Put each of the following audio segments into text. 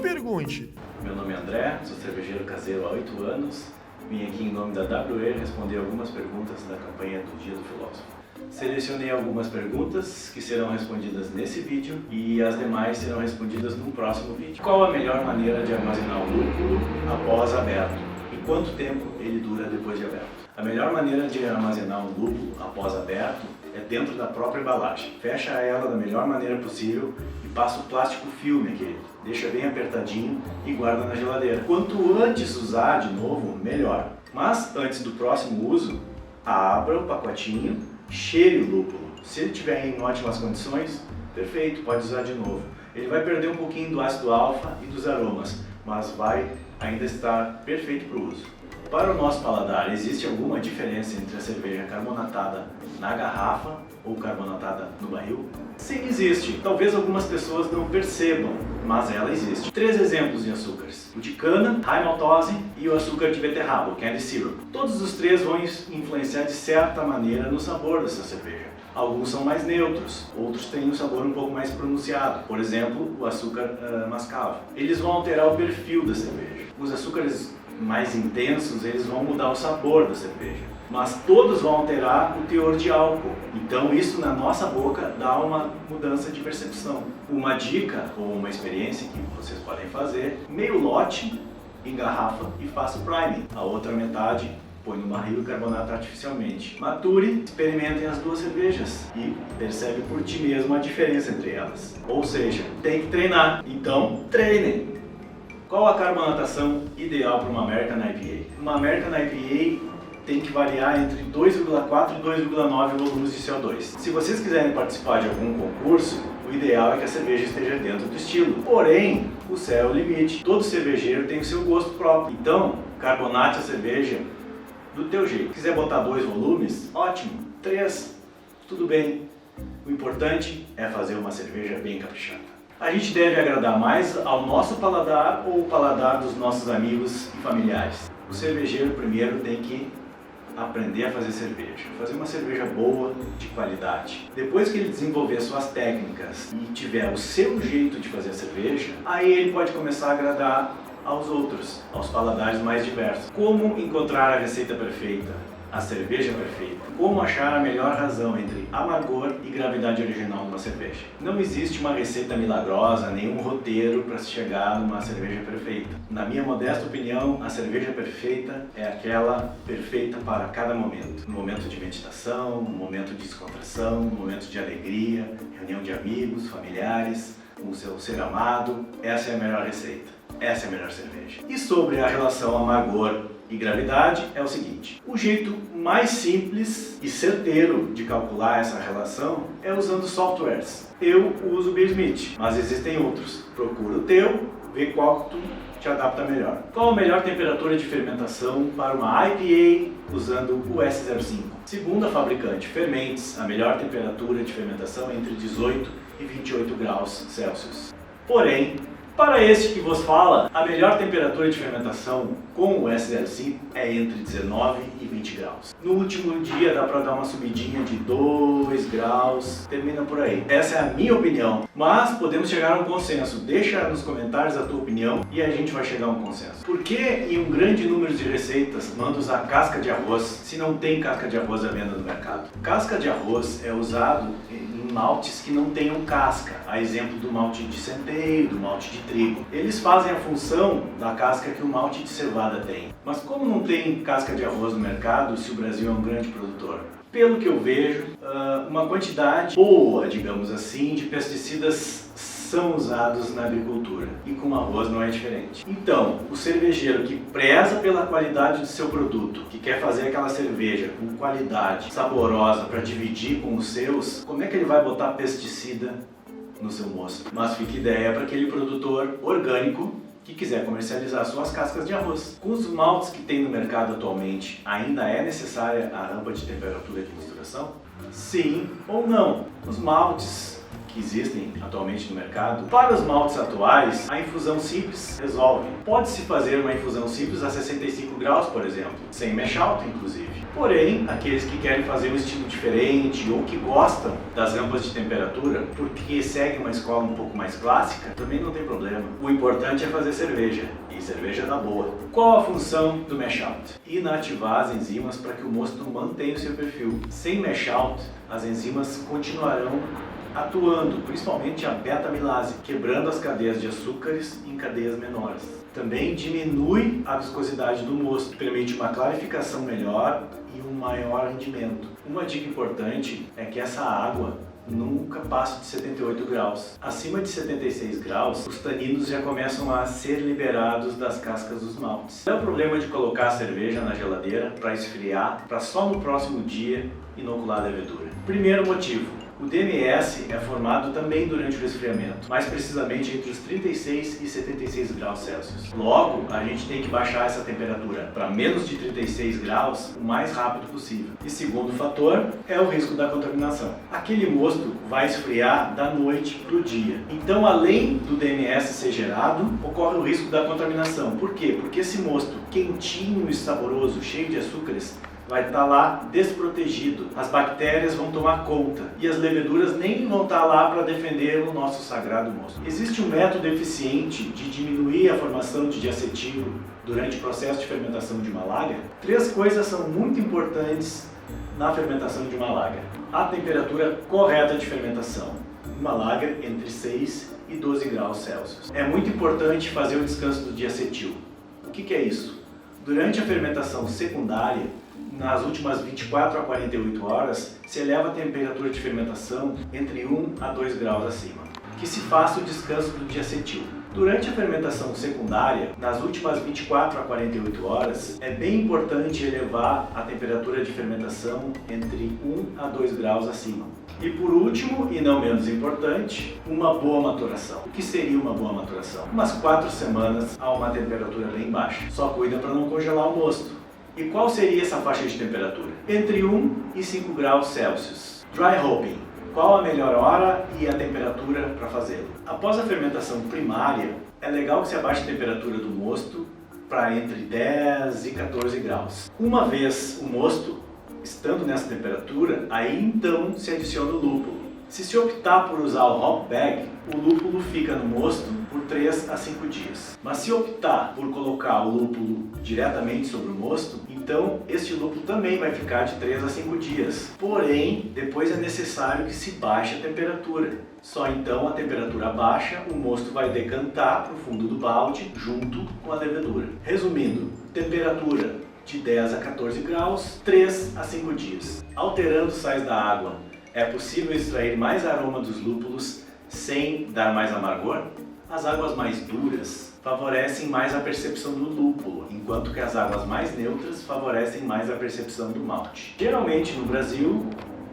pergunte. Meu nome é André, sou cervejeiro caseiro há 8 anos. Vim aqui em nome da WE responder algumas perguntas da campanha do Dia do Filósofo. Selecionei algumas perguntas que serão respondidas nesse vídeo e as demais serão respondidas no próximo vídeo. Qual a melhor maneira de armazenar o lúpulo após aberto? E quanto tempo ele dura depois de aberto? A melhor maneira de armazenar um lúpulo após aberto é dentro da própria embalagem. Fecha ela da melhor maneira possível e passa o plástico filme aqui. Deixa bem apertadinho e guarda na geladeira. Quanto antes usar de novo, melhor. Mas antes do próximo uso, abra o pacotinho, cheire o lúpulo. Se ele estiver em ótimas condições, perfeito, pode usar de novo. Ele vai perder um pouquinho do ácido alfa e dos aromas, mas vai ainda estar perfeito para o uso. Para o nosso paladar, existe alguma diferença entre a cerveja carbonatada na garrafa ou carbonatada no barril? Sim, existe. Talvez algumas pessoas não percebam, mas ela existe. 3 exemplos de açúcares: o de cana, high maltose, e o açúcar de beterraba, o candy syrup. Todos os 3 vão influenciar de certa maneira no sabor dessa cerveja. Alguns são mais neutros, outros têm um sabor um pouco mais pronunciado. Por exemplo, o açúcar mascavo. Eles vão alterar o perfil da cerveja. Os açúcares mais intensos, eles vão mudar o sabor da cerveja, mas todos vão alterar o teor de álcool. Então isso na nossa boca dá uma mudança de percepção. Uma dica ou uma experiência que vocês podem fazer: meio lote engarrafa e faça o priming. A outra metade põe no barril e carbonata artificialmente. Mature, experimentem as 2 cervejas e percebe por ti mesmo a diferença entre elas. Ou seja, tem que treinar. Então, treinem! Qual a carbonatação ideal para uma American IPA? Uma American IPA tem que variar entre 2,4 e 2,9 volumes de CO2. Se vocês quiserem participar de algum concurso, o ideal é que a cerveja esteja dentro do estilo. Porém, o céu é o limite. Todo cervejeiro tem o seu gosto próprio. Então, carbonate a cerveja do teu jeito. Se quiser botar 2 volumes, ótimo. 3, tudo bem. O importante é fazer uma cerveja bem caprichada. A gente deve agradar mais ao nosso paladar ou o paladar dos nossos amigos e familiares? O cervejeiro primeiro tem que aprender a fazer cerveja. Fazer uma cerveja boa, de qualidade. Depois que ele desenvolver suas técnicas e tiver o seu jeito de fazer a cerveja, aí ele pode começar a agradar aos outros, aos paladares mais diversos. Como encontrar a receita perfeita? A cerveja perfeita. Como achar a melhor razão entre amargor e gravidade original numa cerveja? Não existe uma receita milagrosa, nenhum roteiro para se chegar numa cerveja perfeita. Na minha modesta opinião, a cerveja perfeita é aquela perfeita para cada momento. No momento de meditação, no momento de descontração, no momento de alegria, reunião de amigos, familiares, com o seu ser amado. Essa é a melhor receita. Essa é a melhor cerveja. E sobre a relação amargor e gravidade é o seguinte: o jeito mais simples e certeiro de calcular essa relação é usando softwares. Eu uso o Beersmith, mas existem outros. Procura o teu, vê qual tu te adapta melhor. Qual a melhor temperatura de fermentação para uma IPA usando o S05? Segundo a fabricante Fermentes, a melhor temperatura de fermentação é entre 18 e 28 graus Celsius. Porém, para este que vos fala, a melhor temperatura de fermentação com o S05 é entre 19 e 20 graus. No último dia dá para dar uma subidinha de 2 graus, termina por aí. Essa é a minha opinião, mas podemos chegar a um consenso. Deixa nos comentários a tua opinião e a gente vai chegar a um consenso. Por que em um grande número de receitas manda usar casca de arroz se não tem casca de arroz à venda no mercado? Casca de arroz é usado em maltes que não tenham casca, a exemplo do malte de centeio, do malte de trigo. Eles fazem a função da casca que o malte de cevada tem. Mas como não tem casca de arroz no mercado, se o Brasil é um grande produtor? Pelo que eu vejo, uma quantidade boa, digamos assim, de pesticidas são usados na agricultura, e com arroz não é diferente. Então, o cervejeiro que preza pela qualidade do seu produto, que quer fazer aquela cerveja com qualidade, saborosa, para dividir com os seus, como é que ele vai botar pesticida no seu moço? Mas fica ideia para aquele produtor orgânico que quiser comercializar suas cascas de arroz. Com os maltes que tem no mercado atualmente, ainda é necessária a rampa de temperatura de misturação? Sim ou não? Os maltes que existem atualmente no mercado, para os maltes atuais, a infusão simples resolve. Pode-se fazer uma infusão simples a 65 graus, por exemplo, sem mash out, inclusive. Porém, aqueles que querem fazer um estilo diferente ou que gostam das rampas de temperatura, porque seguem uma escola um pouco mais clássica, também não tem problema. O importante é fazer cerveja, e cerveja da boa. Qual a função do mash out? Inativar as enzimas para que o mosto mantenha o seu perfil. Sem mash out, as enzimas continuarão atuando, principalmente a beta-amilase, quebrando as cadeias de açúcares em cadeias menores. Também diminui a viscosidade do mosto, permite uma clarificação melhor e um maior rendimento. Uma dica importante é que essa água nunca passa de 78 graus. Acima de 76 graus, os taninos já começam a ser liberados das cascas dos maltes. Não é o problema de colocar a cerveja na geladeira para esfriar, para só no próximo dia inocular a levedura. Primeiro motivo: o DMS é formado também durante o resfriamento, mais precisamente entre os 36 e 76 graus Celsius. Logo, a gente tem que baixar essa temperatura para menos de 36 graus o mais rápido possível. E segundo fator é o risco da contaminação. Aquele mosto vai esfriar da noite para o dia. Então, além do DMS ser gerado, ocorre o risco da contaminação. Por quê? Porque esse mosto quentinho e saboroso, cheio de açúcares, vai estar lá desprotegido. As bactérias vão tomar conta e as leveduras nem vão estar lá para defender o nosso sagrado mosto. Existe um método eficiente de diminuir a formação de diacetil durante o processo de fermentação de uma lager? 3 coisas são muito importantes na fermentação de uma lager. A temperatura correta de fermentação. Uma lager entre 6 e 12 graus Celsius. É muito importante fazer o descanso do diacetil. O que é isso? Durante a fermentação secundária, nas últimas 24 a 48 horas, se eleva a temperatura de fermentação entre 1 a 2 graus acima, que se faça o descanso do diacetil. Durante a fermentação secundária, nas últimas 24 a 48 horas, é bem importante elevar a temperatura de fermentação entre 1 a 2 graus acima. E por último, e não menos importante, uma boa maturação. O que seria uma boa maturação? Umas 4 semanas a uma temperatura bem baixa. Só cuida para não congelar o mosto. E qual seria essa faixa de temperatura? Entre 1 e 5 graus Celsius. Dry hopping. Qual a melhor hora e a temperatura para fazê-lo? Após a fermentação primária, é legal que se abaixe a temperatura do mosto para entre 10 e 14 graus. Uma vez o mosto estando nessa temperatura, aí então se adiciona o lúpulo. Se optar por usar o hop bag, o lúpulo fica no mosto por 3 a 5 dias. Mas se optar por colocar o lúpulo diretamente sobre o mosto, então este lúpulo também vai ficar de 3 a 5 dias. Porém, depois é necessário que se baixe a temperatura. Só então a temperatura baixa, o mosto vai decantar para o fundo do balde junto com a levedura. Resumindo, temperatura de 10 a 14 graus, 3 a 5 dias. Alterando os sais da água, é possível extrair mais aroma dos lúpulos sem dar mais amargor? As águas mais duras favorecem mais a percepção do lúpulo, enquanto que as águas mais neutras favorecem mais a percepção do malte. Geralmente no Brasil,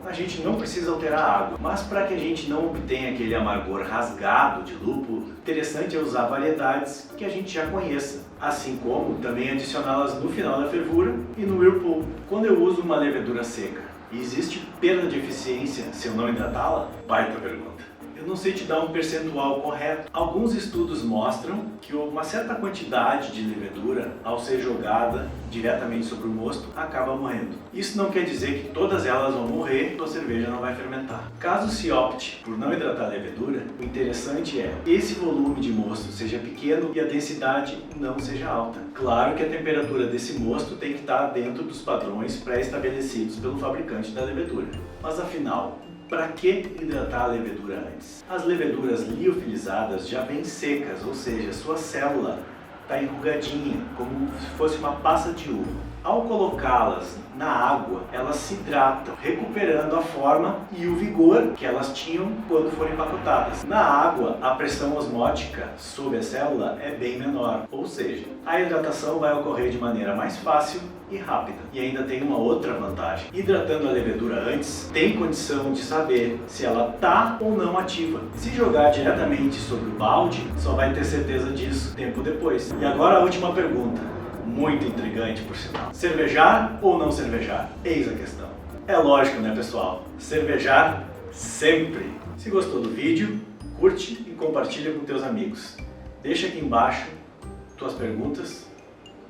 a gente não precisa alterar a água, mas para que a gente não obtenha aquele amargor rasgado de lúpulo, interessante é usar variedades que a gente já conheça, assim como também adicioná-las no final da fervura e no whirlpool. Quando eu uso uma levedura seca, e existe perda de eficiência se eu não hidratá-la? Baita pergunta. Eu não sei te dar um percentual correto. Alguns estudos mostram que uma certa quantidade de levedura, ao ser jogada diretamente sobre o mosto, acaba morrendo. Isso não quer dizer que todas elas vão morrer e a cerveja não vai fermentar. Caso se opte por não hidratar a levedura, o interessante é que esse volume de mosto seja pequeno e a densidade não seja alta. Claro que a temperatura desse mosto tem que estar dentro dos padrões pré-estabelecidos pelo fabricante da levedura. Mas afinal, para que hidratar a levedura antes? As leveduras liofilizadas já vêm secas, ou seja, sua célula está enrugadinha, como se fosse uma passa de uva. Ao colocá-las na água, elas se hidratam, recuperando a forma e o vigor que elas tinham quando foram empacotadas. Na água, a pressão osmótica sobre a célula é bem menor, ou seja, a hidratação vai ocorrer de maneira mais fácil e rápida. E ainda tem uma outra vantagem. Hidratando a levedura antes, tem condição de saber se ela está ou não ativa. Se jogar diretamente sobre o balde, só vai ter certeza disso tempo depois. E agora a última pergunta. Muito intrigante, por sinal. Cervejar ou não cervejar? Eis a questão. É lógico, né, pessoal? Cervejar Sempre! Se gostou do vídeo, curte e compartilha com teus amigos. Deixa aqui embaixo tuas perguntas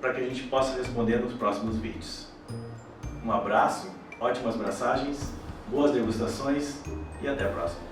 para que a gente possa responder nos próximos vídeos. Um abraço, ótimas braçagens, boas degustações e até a próxima!